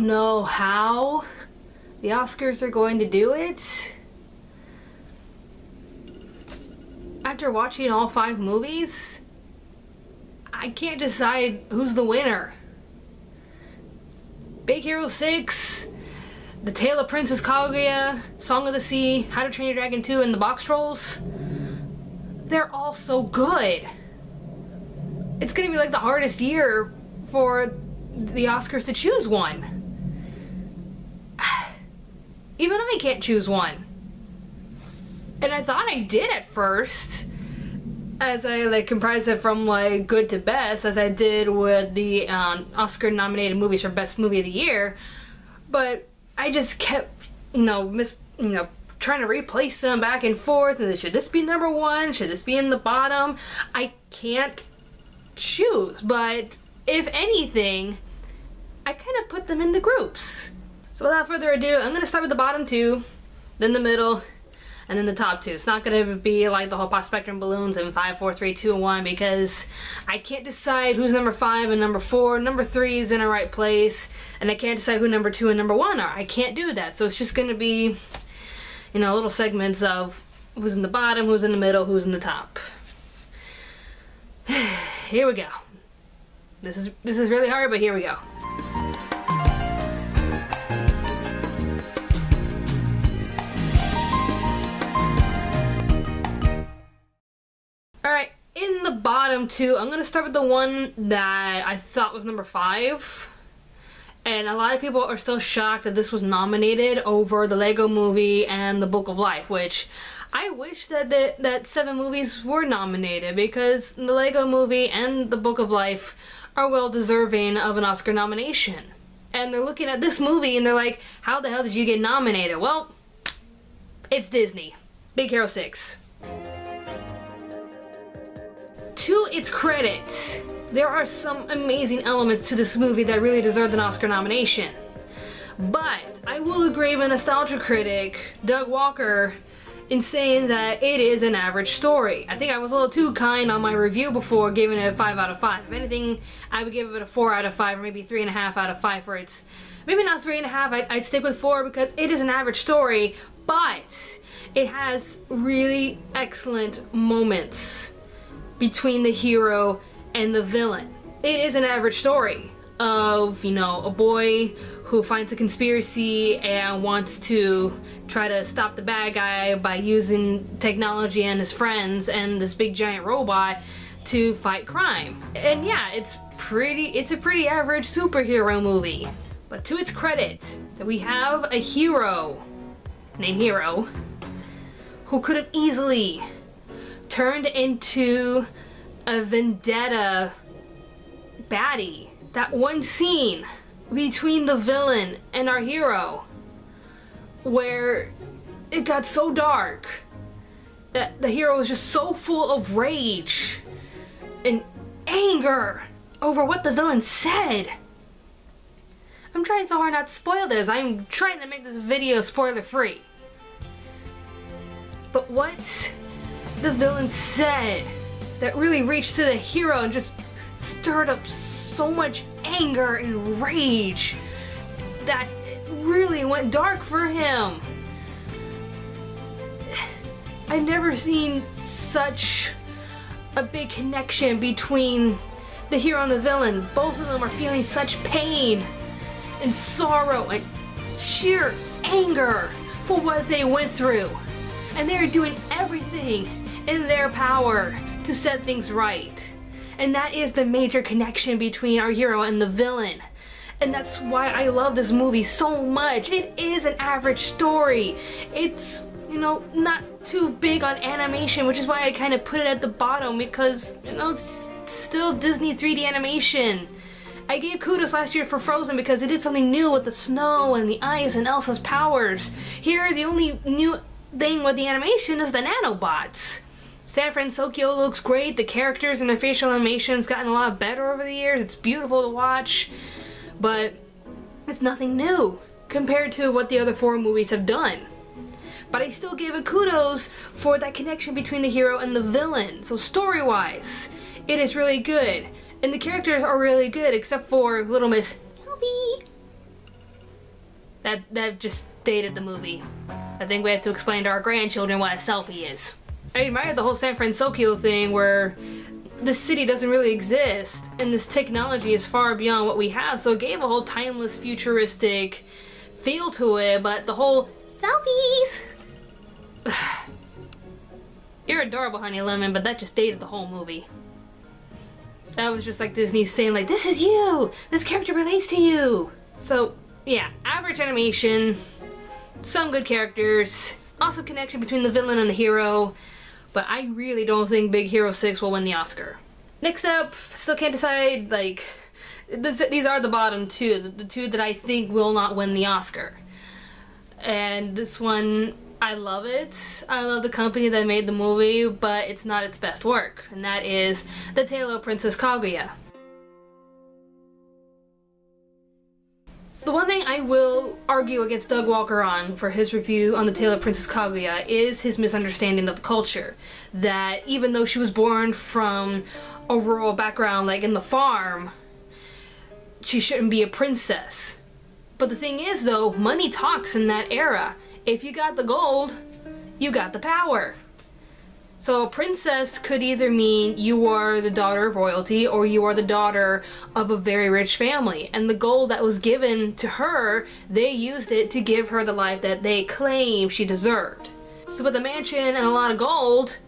don't know how the Oscars are going to do it. After watching all 5 movies, I can't decide who's the winner. Big Hero 6, The Tale of Princess Kaguya, Song of the Sea, How to Train Your Dragon 2, and The Box Trolls. They're all so good. It's gonna be like the hardest year for the Oscars to choose one. Even I can't choose one. And I thought I did at first, as I like comprised it from like good to best, as I did with the Oscar nominated movies for Best Movie of the Year. But I just kept, trying to replace them back and forth. And should this be number 1? Should this be in the bottom? I can't choose. But if anything, I kind of put them in the groups. So without further ado, I'm gonna start with the bottom 2, then the middle, and then the top 2. It's not gonna be like the whole pop spectrum balloons in 5, 4, 3, 2, and 1 because I can't decide who's number 5 and number 4. Number 3 is in the right place, and I can't decide who number 2 and number 1 are. I can't do that. So it's just gonna be, little segments of who's in the bottom, who's in the middle, who's in the top. Here we go. This is really hard, but here we go. Alright, in the bottom 2, I'm gonna start with the one that I thought was number 5. And a lot of people are still shocked that this was nominated over the Lego Movie and the Book of Life, which I wish that 7 movies were nominated, because the Lego Movie and the Book of Life are well deserving of an Oscar nomination. And they're looking at this movie and they're like, how the hell did you get nominated? Well, it's Disney. Big Hero 6. To its credit, there are some amazing elements to this movie that really deserved an Oscar nomination. But I will agree with nostalgia critic Doug Walker in saying that it is an average story. I think I was a little too kind on my review before, giving it a 5 out of 5. If anything, I would give it a 4 out of 5, or maybe 3.5 out of 5 for its... Maybe not 3.5, I'd stick with 4 because it is an average story, but it has really excellent moments between the hero and the villain. It is an average story of, a boy who finds a conspiracy and wants to try to stop the bad guy by using technology and his friends and this big giant robot to fight crime. And yeah, it's a pretty average superhero movie. But to its credit, that we have a hero named Hero who could have easily turned into a vendetta baddie. That one scene between the villain and our hero where it got so dark that the hero was just so full of rage and anger over what the villain said. I'm trying so hard not to spoil this. I'm trying to make this video spoiler free. But what the villain said that really reached to the hero and just stirred up so much anger and rage that it really went dark for him. I've never seen such a big connection between the hero and the villain. Both of them are feeling such pain and sorrow and sheer anger for what they went through. And they're doing everything in their power to set things right. And that is the major connection between our hero and the villain. And that's why I love this movie so much. It is an average story. It's, not too big on animation, which is why I kind of put it at the bottom, because, it's still Disney 3D animation. I gave kudos last year for Frozen because they did something new with the snow and the ice and Elsa's powers. Here, the only new thing with the animation is the nanobots. San Francisco looks great. The characters and their facial animations gotten a lot better over the years. It's beautiful to watch, but it's nothing new compared to what the other 4 movies have done. But I still give it kudos for that connection between the hero and the villain. So story-wise, it is really good. And the characters are really good, except for Little Miss Sylvie. that just dated the movie. I think we have to explain to our grandchildren what a selfie is. I admire the whole San Francisco thing where this city doesn't really exist and this technology is far beyond what we have, so it gave a whole timeless, futuristic feel to it, but the whole selfies! You're adorable, Honey Lemon, but that just dated the whole movie. That was just like Disney saying like, this is you! This character relates to you! So, yeah, average animation, some good characters, awesome connection between the villain and the hero, but I really don't think Big Hero 6 will win the Oscar. Next up, still can't decide, like, these are the bottom two, the two that I think will not win the Oscar. And this one, I love it. I love the company that made the movie, but it's not its best work, and that is The Tale of Princess Kaguya. The one thing I will argue against Doug Walker on for his review on The Tale of Princess Kaguya is his misunderstanding of the culture. That even though she was born from a rural background, like in the farm, she shouldn't be a princess. But the thing is though, money talks in that era. If you got the gold, you got the power. So a princess could either mean you are the daughter of royalty or you are the daughter of a very rich family. And the gold that was given to her, they used it to give her the life that they claim she deserved. So with a mansion and a lot of gold,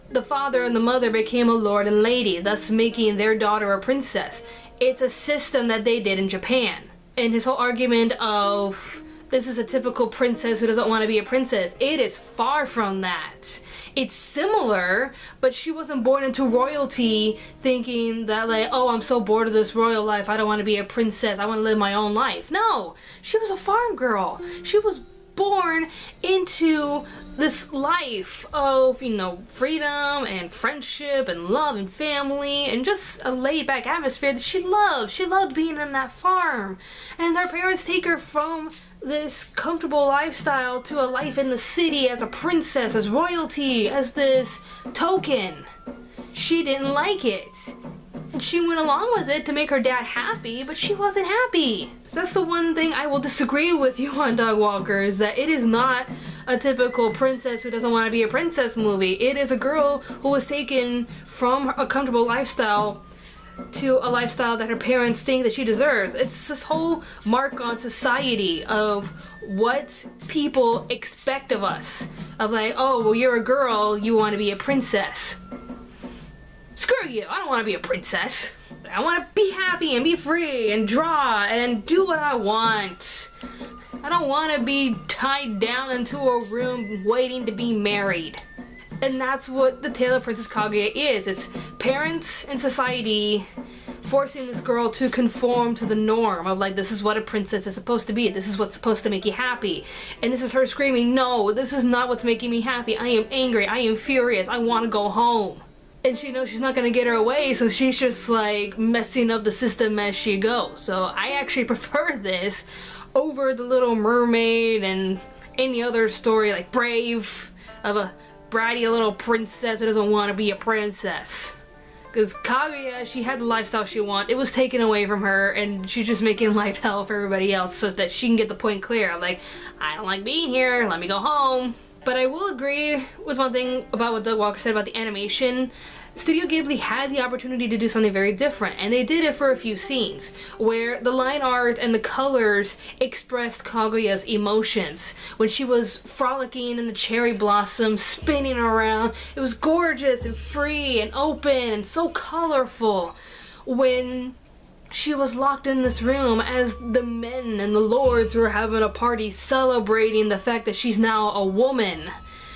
the father and the mother became a lord and lady, thus making their daughter a princess. It's a system that they did in Japan. And his whole argument of this is a typical princess who doesn't want to be a princess, it is far from that. It's similar, but she wasn't born into royalty thinking that like, oh, I'm so bored of this royal life, I don't want to be a princess, I want to live my own life. No, she was a farm girl. She was born into this life of, you know, freedom and friendship and love and family and just a laid-back atmosphere that she loved. She loved being in that farm. And her parents take her from this comfortable lifestyle to a life in the city as a princess, as royalty, as this token. She didn't like it. She went along with it to make her dad happy, but she wasn't happy. So that's the one thing I will disagree with you on, Doug Walker, is that it is not a typical princess who doesn't want to be a princess movie. It is a girl who was taken from a comfortable lifestyle to a lifestyle that her parents think that she deserves. It's this whole mark on society of what people expect of us. Of like, oh, well, you're a girl, you want to be a princess. Screw you, I don't want to be a princess. I want to be happy and be free and draw and do what I want. I don't want to be tied down into a room waiting to be married. And that's what The Tale of Princess Kaguya is. It's parents and society forcing this girl to conform to the norm of like, this is what a princess is supposed to be. This is what's supposed to make you happy. And this is her screaming, no, this is not what's making me happy. I am angry. I am furious. I want to go home. And she knows she's not going to get her way, so she's just like messing up the system as she goes. So I actually prefer this over The Little Mermaid and any other story like Brave of a bratty little princess who doesn't want to be a princess. Because Kaguya, she had the lifestyle she wanted. It was taken away from her, and she's just making life hell for everybody else so that she can get the point clear. I'm like, I don't like being here, let me go home. But I will agree with one thing about what Doug Walker said about the animation. Studio Ghibli had the opportunity to do something very different, and they did it for a few scenes, where the line art and the colors expressed Kaguya's emotions. When she was frolicking in the cherry blossoms, spinning around, it was gorgeous and free and open and so colorful. When she was locked in this room as the men and the lords were having a party celebrating the fact that she's now a woman,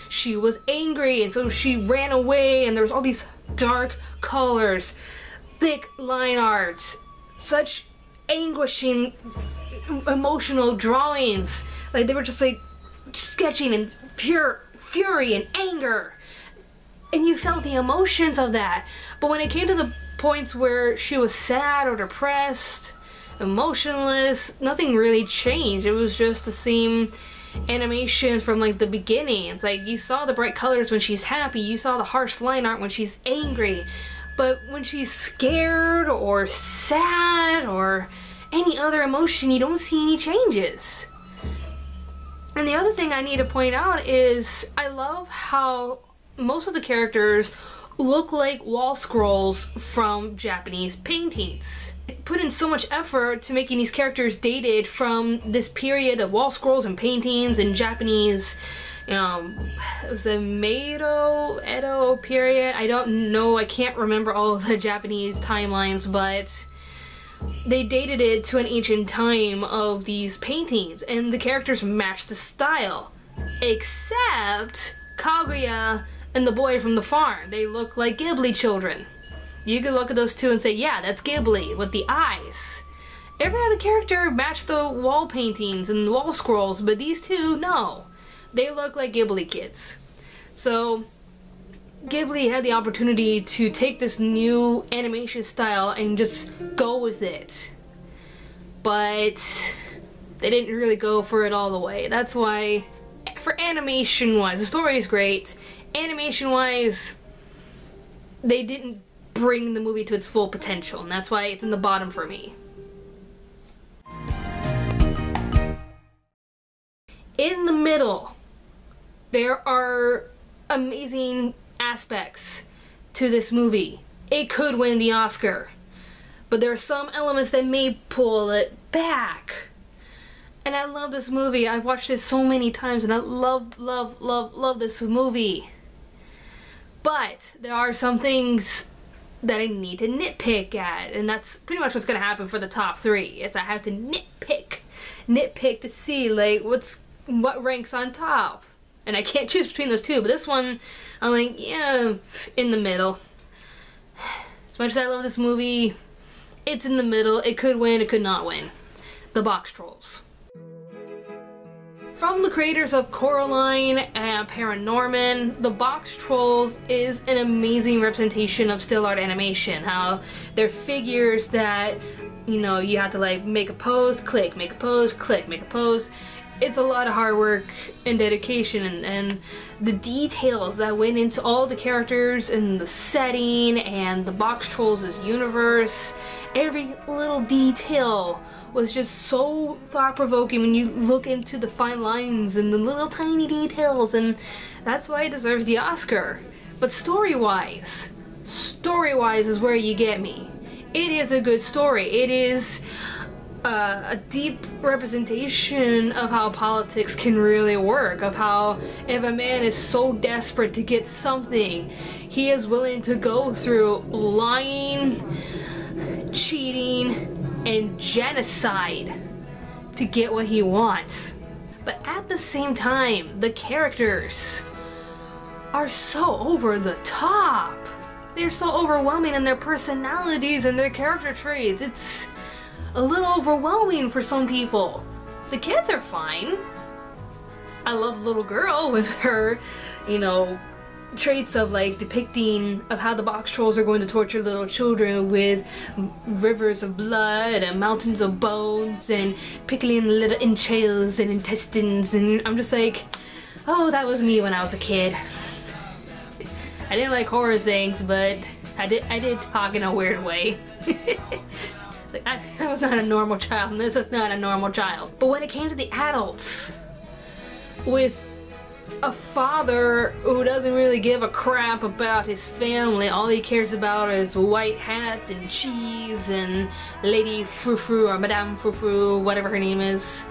she was angry, and so she ran away, and there was all these dark colors, thick line art, such anguishing emotional drawings. Like they were just like sketching in pure fury and anger, and you felt the emotions of that. But when it came to the points where she was sad or depressed, emotionless, nothing really changed. It was just the same animation from like the beginning. It's like you saw the bright colors when she's happy, you saw the harsh line art when she's angry, but when she's scared or sad or any other emotion, you don't see any changes. And the other thing I need to point out is I love how most of the characters look like wall scrolls from Japanese paintings. It put in so much effort to making these characters dated from this period of wall scrolls and paintings and Japanese, it was the Edo period. I don't know, I can't remember all of the Japanese timelines, but they dated it to an ancient time of these paintings, and the characters match the style. Except Kaguya and the boy from the farm. They look like Ghibli children. You could look at those two and say, yeah, that's Ghibli, with the eyes. Every other character matched the wall paintings and wall scrolls, but these two, no. They look like Ghibli kids. So Ghibli had the opportunity to take this new animation style and just go with it. But they didn't really go for it all the way. That's why, for animation-wise, the story is great. Animation-wise, they didn't bring the movie to its full potential, and that's why it's in the bottom for me. In the middle, there are amazing aspects to this movie. It could win the Oscar, but there are some elements that may pull it back. And I love this movie. I've watched this so many times and I love this movie. But there are some things that I need to nitpick at, and that's pretty much what's gonna happen for the top three. Is I have to nitpick to see like what ranks on top. And I can't choose between those two, but this one, I'm like, yeah, in the middle. As much as I love this movie, it's in the middle. It could win, it could not win. The Box Trolls. From the creators of Coraline and Paranorman, The Box Trolls is an amazing representation of still art animation. How they're figures that, you know, you have to like make a pose, click, make a pose, click, make a pose. It's a lot of hard work and dedication, and the details that went into all the characters and the setting and the Box Trolls' universe. Every little detail was just so thought-provoking when you look into the fine lines and the little tiny details, and that's why it deserves the Oscar. But story-wise is where you get me. It is a good story. It is a deep representation of how politics can really work, of how if a man is so desperate to get something, he is willing to go through lying, cheating, and genocide to get what he wants. But at the same time, the characters are so over the top. They're so overwhelming in their personalities and their character traits. It's a little overwhelming for some people. The kids are fine. I love the little girl with her, you know, traits of like depicting of how the Box Trolls are going to torture little children with rivers of blood and mountains of bones and pickling little entrails and intestines, and I'm just like, oh, that was me when I was a kid. I didn't like horror things, but I did talk in a weird way. Like, I was not a normal child, and this is not a normal child. But when it came to the adults, with a father who doesn't really give a crap about his family, all he cares about is white hats and cheese and Lady Frou-Frou or Madame Frou-Frou, whatever her name is.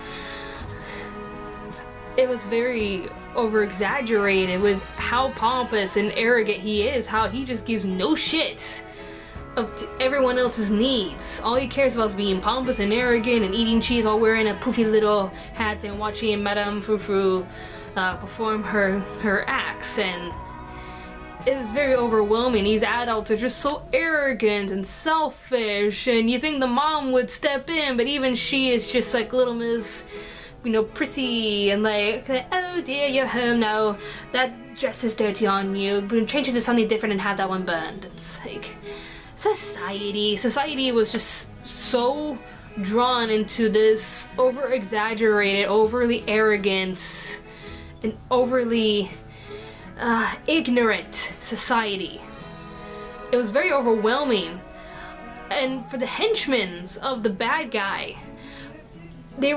It was very over-exaggerated with how pompous and arrogant he is, how he just gives no shits of everyone else's needs. All he cares about is being pompous and arrogant and eating cheese while wearing a poofy little hat and watching Madame Frou-Frou perform her acts, and it was very overwhelming. These adults are just so arrogant and selfish, and you think the mom would step in, but even she is just like Little Miss, you know, prissy and like, oh dear, you're home now, that dress is dirty on you, change it to something different and have that one burned. It's like society was just so drawn into this over-exaggerated, overly arrogant and overly ignorant society. It was very overwhelming. And for the henchmen of the bad guy, they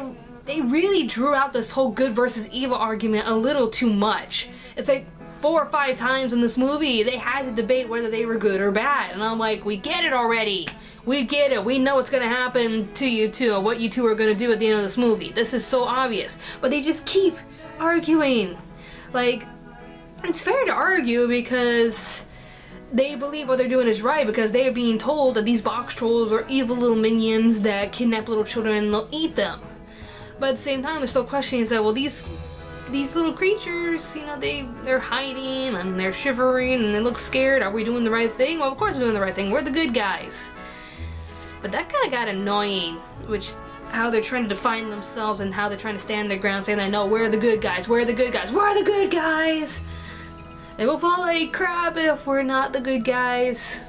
they really drew out this whole good versus evil argument a little too much. It's like 4 or 5 times in this movie they had to debate whether they were good or bad, and I'm like, we get it already. We get it. We know what's gonna happen to you two, or what you two are gonna do at the end of this movie. This is so obvious. But they just keep arguing. Like, it's fair to argue because they believe what they're doing is right, because they are being told that these box trolls are evil little minions that kidnap little children and they'll eat them. But at the same time, they're still questioning that, well, these little creatures, you know, they're hiding and they're shivering and they look scared. Are we doing the right thing? Well, of course we're doing the right thing. We're the good guys. But that kind of got annoying, which how they're trying to define themselves and how they're trying to stand their ground, saying that, no, we're the good guys, we're the good guys, we're the good guys! And we'll fall like crap if we're not the good guys.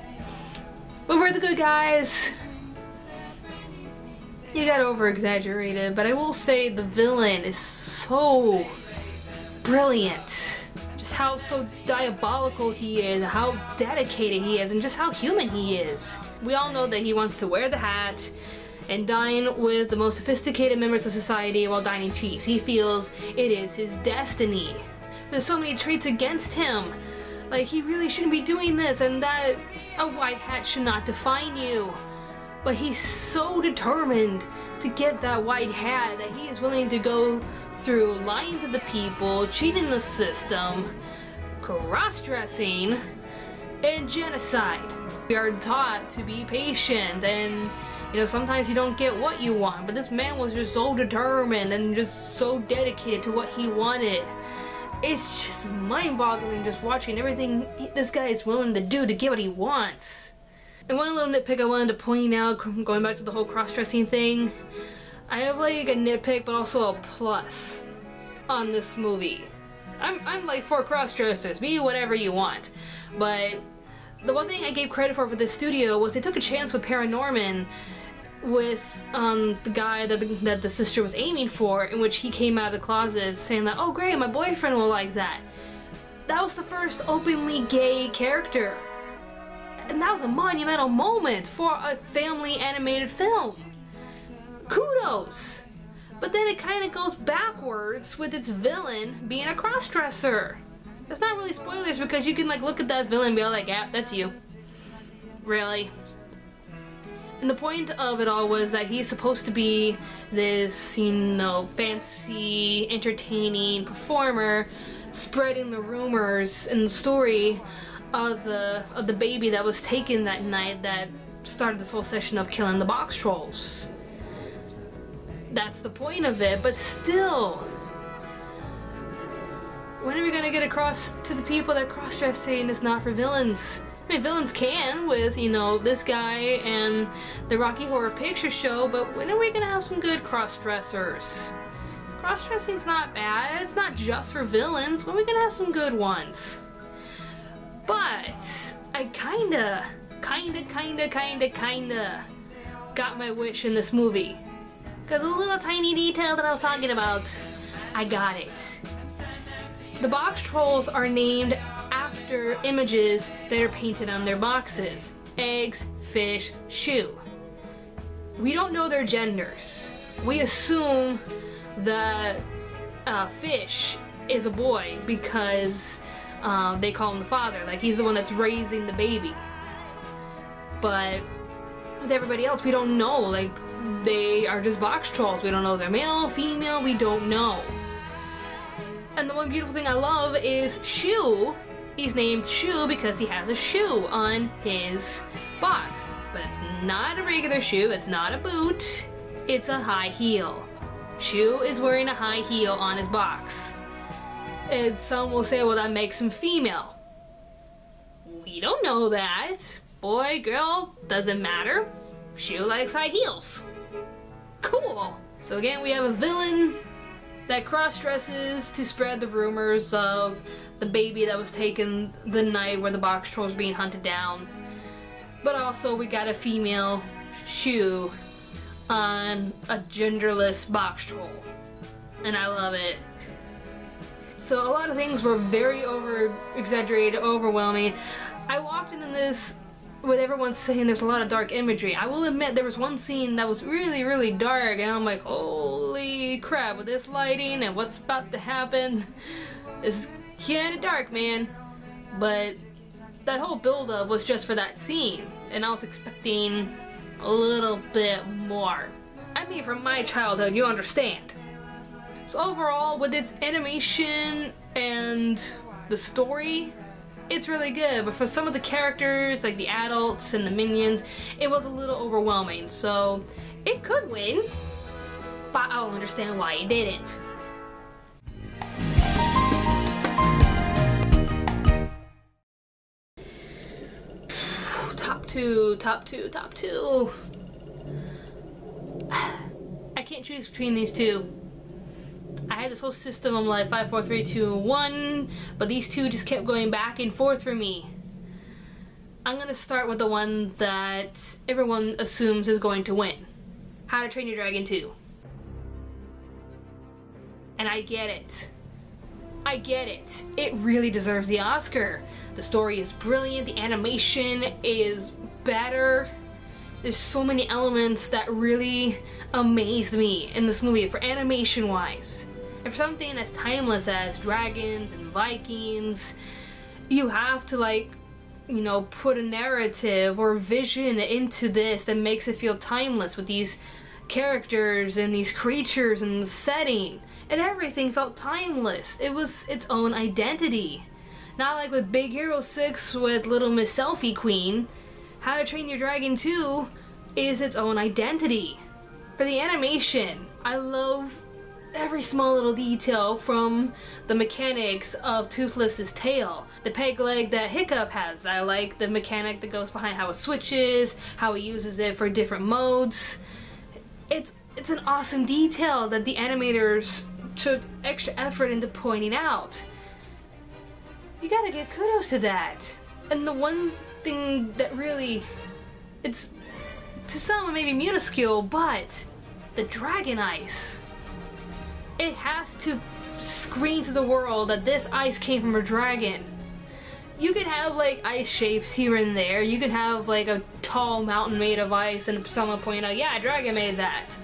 But we're the good guys! You got over-exaggerated, but I will say the villain is so brilliant. Just how so diabolical he is, how dedicated he is, and just how human he is. We all know that he wants to wear the hat and dine with the most sophisticated members of society while dining cheese. He feels it is his destiny. There's so many traits against him. Like, he really shouldn't be doing this, and that a white hat should not define you. But he's so determined to get that white hat that he is willing to go through lying to the people, cheating the system, cross-dressing, and genocide. We are taught to be patient, and you know, sometimes you don't get what you want, but this man was just so determined and just so dedicated to what he wanted. It's just mind-boggling just watching everything this guy is willing to do to get what he wants. And one little nitpick I wanted to point out, going back to the whole cross-dressing thing, I have like a nitpick but also a plus on this movie. I'm like for cross-dressers, be whatever you want, but the one thing I gave credit for this studio was they took a chance with Paranorman with the guy that the sister was aiming for, in which he came out of the closet saying that, oh great, my boyfriend will like that. That was the first openly gay character. And that was a monumental moment for a family animated film. Kudos! But then it kind of goes backwards with its villain being a cross-dresser. It's not really spoilers because you can like look at that villain and be like, yeah, that's you. Really? And the point of it all was that he's supposed to be this, you know, fancy, entertaining performer, spreading the rumors and the story of the baby that was taken that night that started this whole session of killing the box trolls. That's the point of it, but still, when are we gonna get across to the people that cross-dressing is not for villains? I mean, villains can with, you know, this guy and the Rocky Horror Picture Show, but when are we gonna have some good cross-dressers? Cross-dressing's not bad, it's not just for villains, when are we gonna have some good ones? But I kinda got my wish in this movie. Cause a little tiny detail that I was talking about, I got it. The box trolls are named after images that are painted on their boxes. Eggs, fish, shoe. We don't know their genders. We assume that fish is a boy because they call him the father, like he's the one that's raising the baby. But with everybody else, we don't know, like they are just box trolls. We don't know if they're male, female, we don't know. And the one beautiful thing I love is Shoe. He's named Shoe because he has a shoe on his box. But it's not a regular shoe, it's not a boot, it's a high heel. Shoe is wearing a high heel on his box. And some will say, well, that makes him female. We don't know that. Boy, girl, doesn't matter. Shoe likes high heels. Cool. So again, we have a villain that cross-dresses to spread the rumors of the baby that was taken the night where the box trolls were being hunted down. But also we got a female Shoe on a genderless box troll. And I love it. So a lot of things were very over-exaggerated, overwhelming. I walked into this with everyone saying there's a lot of dark imagery. I will admit there was one scene that was really, really dark, and I'm like, holy crap, with this lighting and what's about to happen, this is kinda dark, man. But that whole build-up was just for that scene, and I was expecting a little bit more. I mean, from my childhood, you understand. So overall, with its animation and the story, it's really good, but for some of the characters, like the adults and the minions, it was a little overwhelming. So it could win, but I don't understand why it didn't. Top two. I can't choose between these two. I had this whole system, I'm like 5, 4, 3, 2, 1, but these two just kept going back and forth for me. I'm gonna start with the one that everyone assumes is going to win. How to Train Your Dragon 2. And I get it. It really deserves the Oscar. The story is brilliant, the animation is better. There's so many elements that really amazed me in this movie for animation wise. And for something as timeless as dragons and Vikings, you have to, like, you know, put a narrative or vision into this that makes it feel timeless with these characters and these creatures and the setting. And everything felt timeless. It was its own identity. Not like with Big Hero 6 with Little Miss Selfie Queen. How to Train Your Dragon 2 is its own identity. For the animation, I love every small little detail, from the mechanics of Toothless's tail, the peg leg that Hiccup has. I like the mechanic that goes behind how it switches, how he uses it for different modes. It's an awesome detail that the animators took extra effort into pointing out. You gotta give kudos to that. And the one thing that really, it's to some maybe minuscule, but the dragon ice. It has to scream to the world that this ice came from a dragon. You could have like ice shapes here and there. You could have like a tall mountain made of ice and someone point out, yeah, a dragon made that.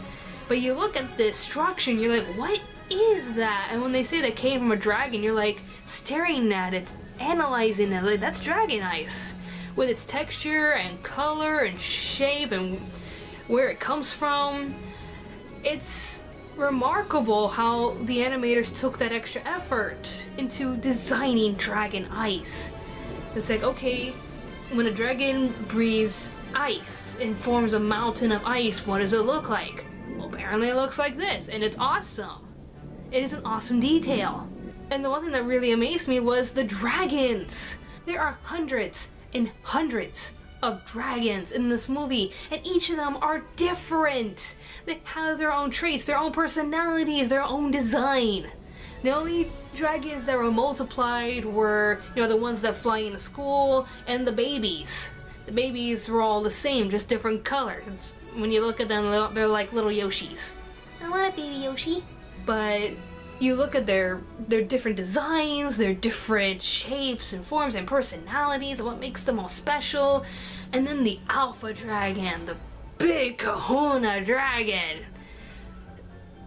But you look at this structure and you're like, what is that? And when they say that came from a dragon, you're like staring at it, analyzing it, like that's dragon ice. With its texture and color and shape and where it comes from. It's remarkable how the animators took that extra effort into designing dragon ice. It's like, okay, when a dragon breathes ice and forms a mountain of ice, what does it look like? Well, apparently it looks like this, and it's awesome. It is an awesome detail. And the one thing that really amazed me was the dragons. There are hundreds and hundreds of dragons in this movie, and each of them are different. They have their own traits, their own personalities, their own design. The only dragons that were multiplied were, you know, the ones that fly into school and the babies. The babies were all the same, just different colors. When you look at them, they're like little Yoshis. I want a baby Yoshi. But you look at their different designs, their different shapes and forms and personalities, and what makes them all special. And then the alpha dragon, the big kahuna dragon.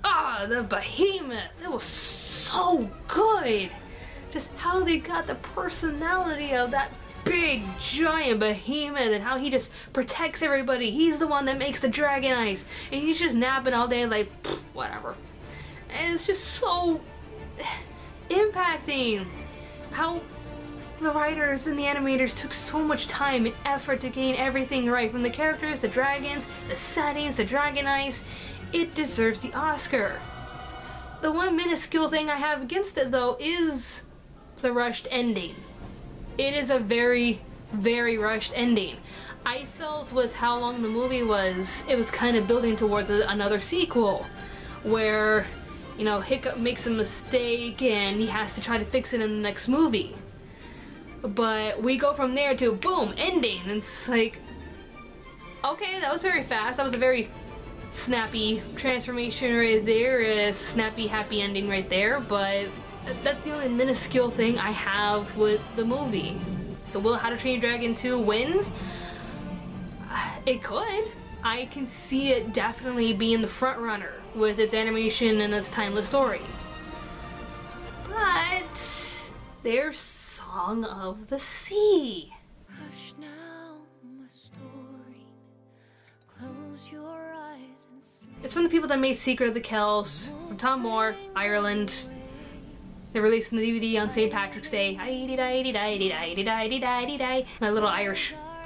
Ah, the behemoth. It was so good. Just how they got the personality of that big giant behemoth and how he just protects everybody. He's the one that makes the dragon ice, and he's just napping all day like whatever. And it's just so impacting how the writers and the animators took so much time and effort to gain everything right, from the characters, the dragons, the settings, the dragon ice. It deserves the Oscar. The one minuscule thing I have against it though is the rushed ending. It is a very, very rushed ending. I felt with how long the movie was, it was kind of building towards another sequel where, you know, Hiccup makes a mistake and he has to try to fix it in the next movie. But we go from there to boom, ending. And it's like, okay, that was very fast. That was a very snappy transformation right there. A snappy, happy ending right there. But that's the only minuscule thing I have with the movie. So will How to Train Your Dragon 2 win? It could. I can see it definitely being the front runner with its animation and its timeless story. But there's Song of the Sea. Hush now, my story. Close your eyes and sleep. It's from the people that made Secret of the Kells, from Tom Moore, Ireland. They're releasing the DVD on St. Patrick's Day. My little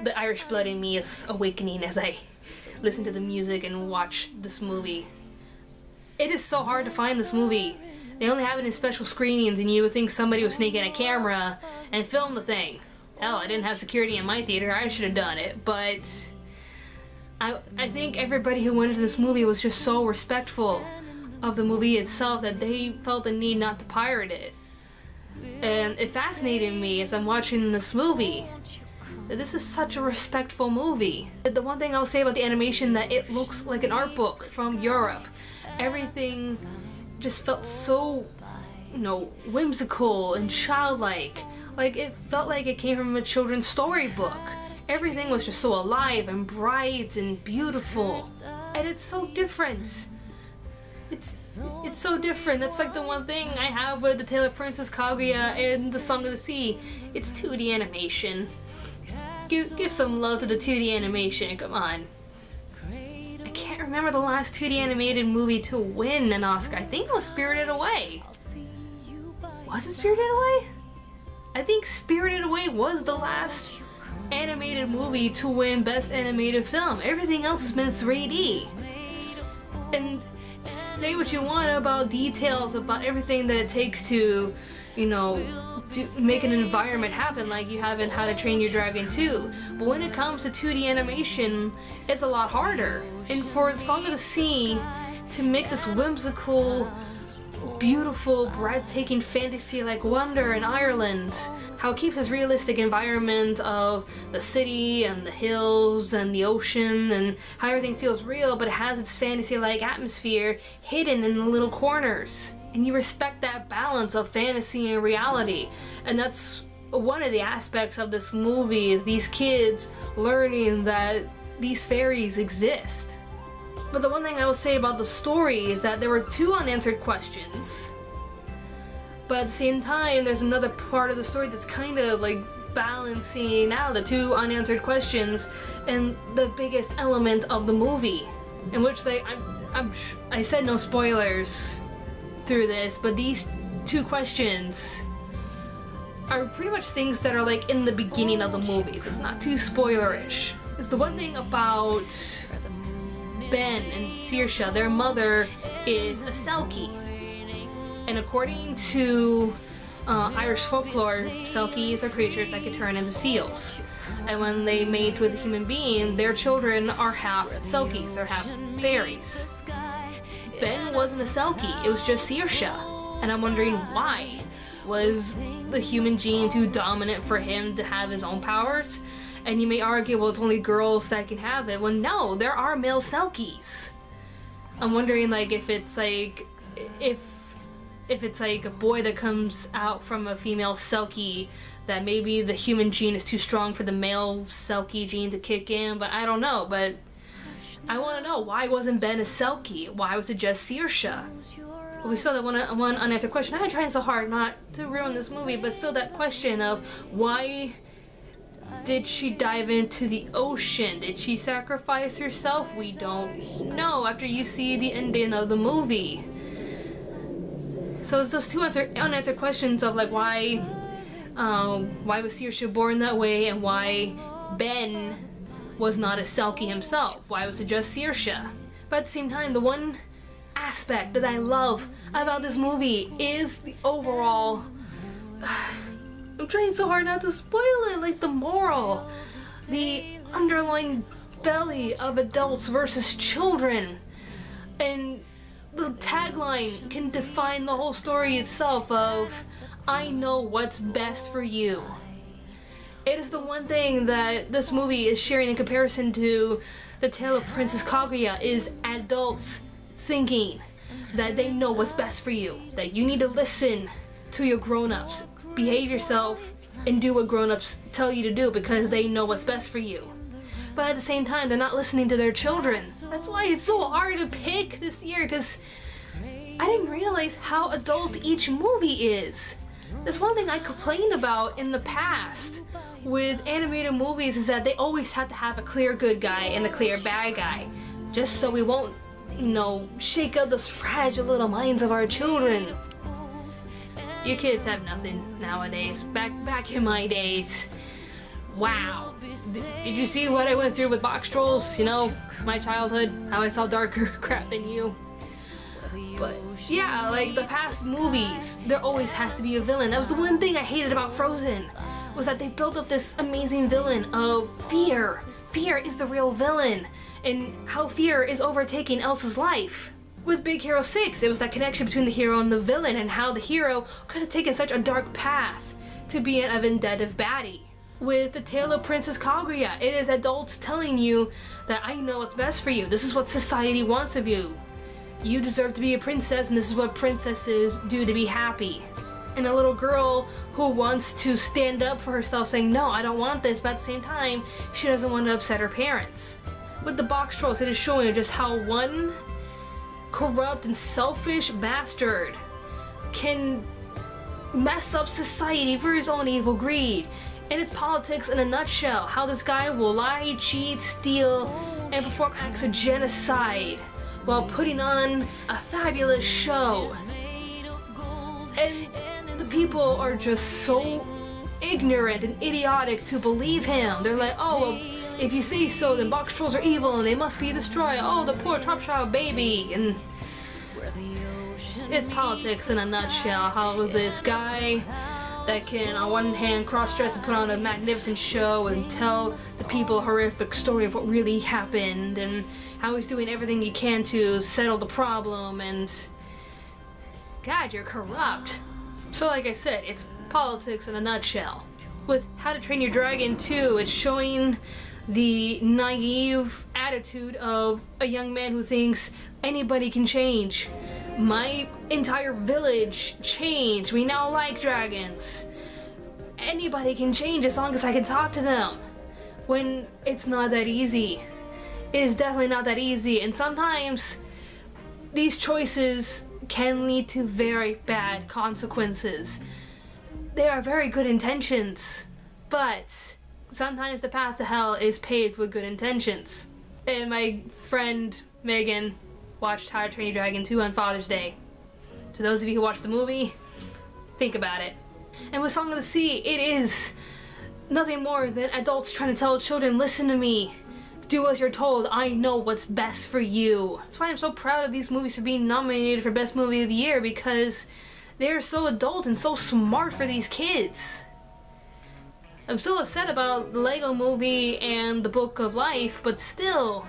the Irish blood in me is awakening as I listen to the music and watch this movie. It is so hard to find this movie. They only have it in special screenings, and you would think somebody would sneak in a camera and film the thing. Hell, I didn't have security in my theater. I should have done it, but I think everybody who went into this movie was just so respectful of the movie itself that they felt the need not to pirate it. And it fascinated me as I'm watching this movie that this is such a respectful movie. The one thing I'll say about the animation, that it looks like an art book from Europe. Everything just felt so, you know, whimsical and childlike. Like, it felt like it came from a children's storybook. Everything was just so alive and bright and beautiful. And it's so different. It's so different. That's like the one thing I have with The Tale of Princess Kaguya and The Song of the Sea. It's 2D animation. Give some love to the 2D animation, come on. I can't remember the last 2D animated movie to win an Oscar. I think it was Spirited Away. Was it Spirited Away? I think Spirited Away was the last animated movie to win Best Animated Film. Everything else has been 3D. And say what you want about details, about everything that it takes to, you know, to make an environment happen like you have in How to Train Your Dragon 2. But when it comes to 2D animation, it's a lot harder. And for Song of the Sea to make this whimsical, beautiful, breathtaking fantasy-like wonder in Ireland, how it keeps this realistic environment of the city and the hills and the ocean and how everything feels real, but it has its fantasy-like atmosphere hidden in the little corners. And you respect that balance of fantasy and reality. And that's one of the aspects of this movie, is these kids learning that these fairies exist. But the one thing I will say about the story is that there were 2 unanswered questions. But at the same time, there's another part of the story that's kind of like balancing out the 2 unanswered questions and the biggest element of the movie. In which I said no spoilers through this, but these 2 questions are pretty much things that are like in the beginning of the movie, so it's not too spoilerish. It's the one thing about Ben and Saoirse, their mother is a Selkie. And according to Irish folklore, Selkies are creatures that can turn into seals. And when they mate with a human being, their children are half Selkies, they're half fairies. Ben wasn't a Selkie, it was just Saoirse. And I'm wondering why. Was the human gene too dominant for him to have his own powers? And you may argue, well, it's only girls that can have it. Well, no, there are male Selkies. I'm wondering, like, if it's like, if it's like a boy that comes out from a female Selkie, that maybe the human gene is too strong for the male Selkie gene to kick in, but I don't know. But I want to know, why wasn't Ben a Selkie? Why was it just Saoirse? We still have one unanswered question. I'm trying so hard not to ruin this movie, but still that question of why did she dive into the ocean? Did she sacrifice herself? We don't know after you see the ending of the movie. So it's those 2 unanswered questions of like why was Saoirse born that way, and why Ben was not a Selkie himself? Why was it just Saoirse? But at the same time, the one aspect that I love about this movie is the overall, I'm trying so hard not to spoil it, like the moral, the underlying belly of adults versus children. And the tagline can define the whole story itself of, I know what's best for you. It is the one thing that this movie is sharing in comparison to The Tale of Princess Kaguya, is adults thinking that they know what's best for you, that you need to listen to your grown-ups, behave yourself, and do what grown-ups tell you to do because they know what's best for you. but at the same time they're not listening to their children. That's why it's so hard to pick this year, because I didn't realize how adult each movie is. That's one thing I complained about in the past with animated movies, is that they always have to have a clear good guy and a clear bad guy, just so we won't, you know, shake up those fragile little minds of our children. You kids have nothing nowadays. Back in my days, wow. Did you see what I went through with box trolls? You know, my childhood, how I saw darker crap than you. But yeah, like the past movies, there always has to be a villain. That was the one thing I hated about Frozen, was that they built up this amazing villain of fear. Fear is the real villain, and how fear is overtaking Elsa's life. With Big Hero 6, it was that connection between the hero and the villain, and how the hero could have taken such a dark path to be a vindictive baddie. With The Tale of Princess Kaguya, it is adults telling you that I know what's best for you. This is what society wants of you. You deserve to be a princess, and this is what princesses do to be happy. And a little girl who wants to stand up for herself, saying, no, I don't want this, but at the same time, she doesn't want to upset her parents. With the box trolls, it is showing you just how one corrupt and selfish bastard can mess up society for his own evil greed. And it's politics in a nutshell. How this guy will lie, cheat, steal, and perform acts of genocide while putting on a fabulous show. And the people are just so ignorant and idiotic to believe him. They're like, oh, well, if you say so, then box trolls are evil and they must be destroyed. Oh, the poor Tropchild baby. And it's politics in a nutshell. How this guy that can, on one hand, cross-dress and put on a magnificent show and tell the people a horrific story of what really happened, and how he's doing everything he can to settle the problem, and God, you're corrupt. So like I said, it's politics in a nutshell. With How to Train Your Dragon 2, it's showing the naive attitude of a young man who thinks anybody can change. My entire village changed. We now like dragons. Anybody can change as long as I can talk to them. When it's not that easy. It is definitely not that easy, and sometimes these choices can lead to very bad consequences. They are very good intentions, but sometimes the path to hell is paved with good intentions. And my friend Megan watched How to Train Your Dragon 2 on Father's Day. To those of you who watched the movie, think about it. And with Song of the Sea, it is nothing more than adults trying to tell children, listen to me. Do as you're told. I know what's best for you. That's why I'm so proud of these movies for being nominated for Best Movie of the Year, because they're so adult and so smart for these kids. I'm still upset about the Lego Movie and the Book of Life, but still,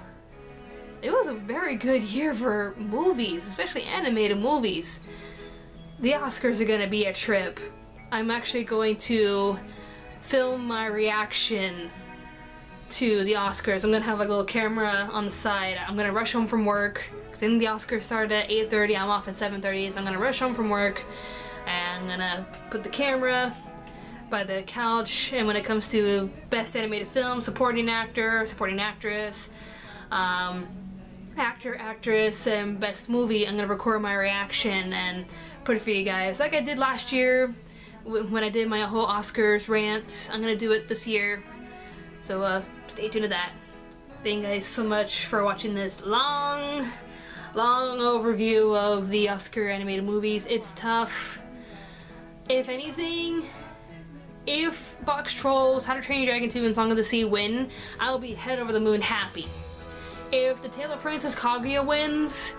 it was a very good year for movies, especially animated movies. The Oscars are gonna be a trip. I'm actually going to film my reaction to the Oscars. I'm gonna have like a little camera on the side. I'm gonna rush home from work, because then the Oscars started at 8:30. I'm off at 7:30, so I'm gonna rush home from work, and I'm gonna put the camera by the couch, and when it comes to Best Animated Film, Supporting Actor, Supporting Actress, Actor, Actress, and Best Movie, I'm gonna record my reaction and put it for you guys. Like I did last year when I did my whole Oscars rant. I'm gonna do it this year. So stay tuned to that. Thank you guys so much for watching this long overview of the Oscar animated movies. It's tough. If anything, if Box Trolls, How to Train Your Dragon 2, and Song of the Sea win, I'll be head over the moon happy. If The Tale of Princess Kaguya wins,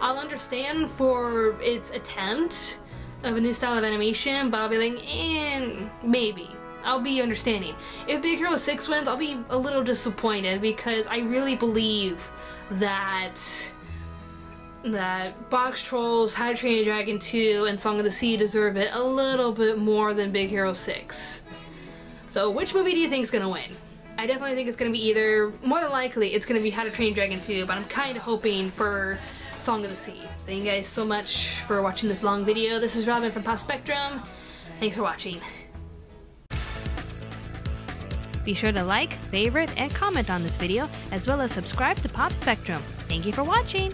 I'll understand for its attempt of a new style of animation, but I'll be like, maybe. I'll be understanding. If Big Hero 6 wins, I'll be a little disappointed, because I really believe that Box Trolls, How to Train Your Dragon 2, and Song of the Sea deserve it a little bit more than Big Hero 6. So which movie do you think is gonna win? I definitely think it's gonna be either, more than likely, it's gonna be How to Train Your Dragon 2, but I'm kind of hoping for Song of the Sea. Thank you guys so much for watching this long video. This is Robyn from Pop Spectrum. Thanks for watching. Be sure to like, favorite, and comment on this video, as well as subscribe to Pop Spectrum. Thank you for watching!